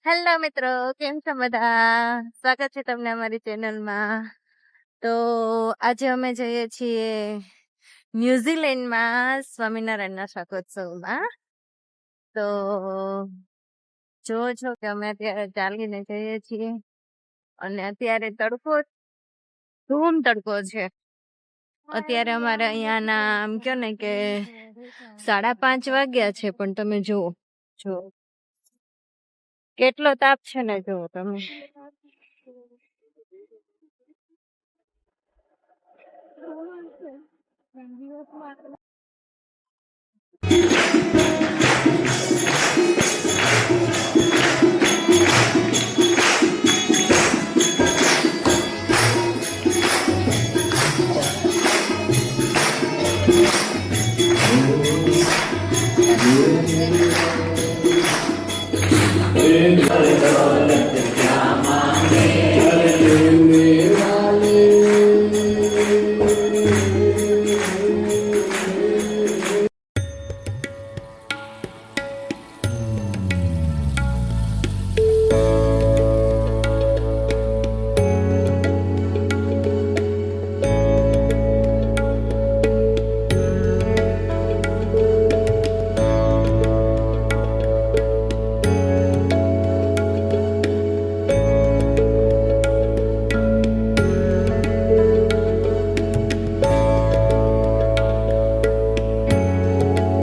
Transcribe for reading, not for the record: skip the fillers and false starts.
Hello મિત્રો, કેમ છો બધા? સ્વાગત છે તમને અમારી ચેનલમાં. તો આજે અમે જઈએ છીએ ન્યુઝીલેન્ડમાં સ્વામિનારાયણના શાકોત્સવમાં. તો જો કે અમે અત્યારે ચાલીને જઈએ છીએ અને અત્યારે ધૂમ તડકો છે. અત્યારે અમારે અહીંયાના આમ કયો ને કે 5:30 વાગ્યા છે, પણ તમે જો કેટલો તાપ છે ને, જો તમે.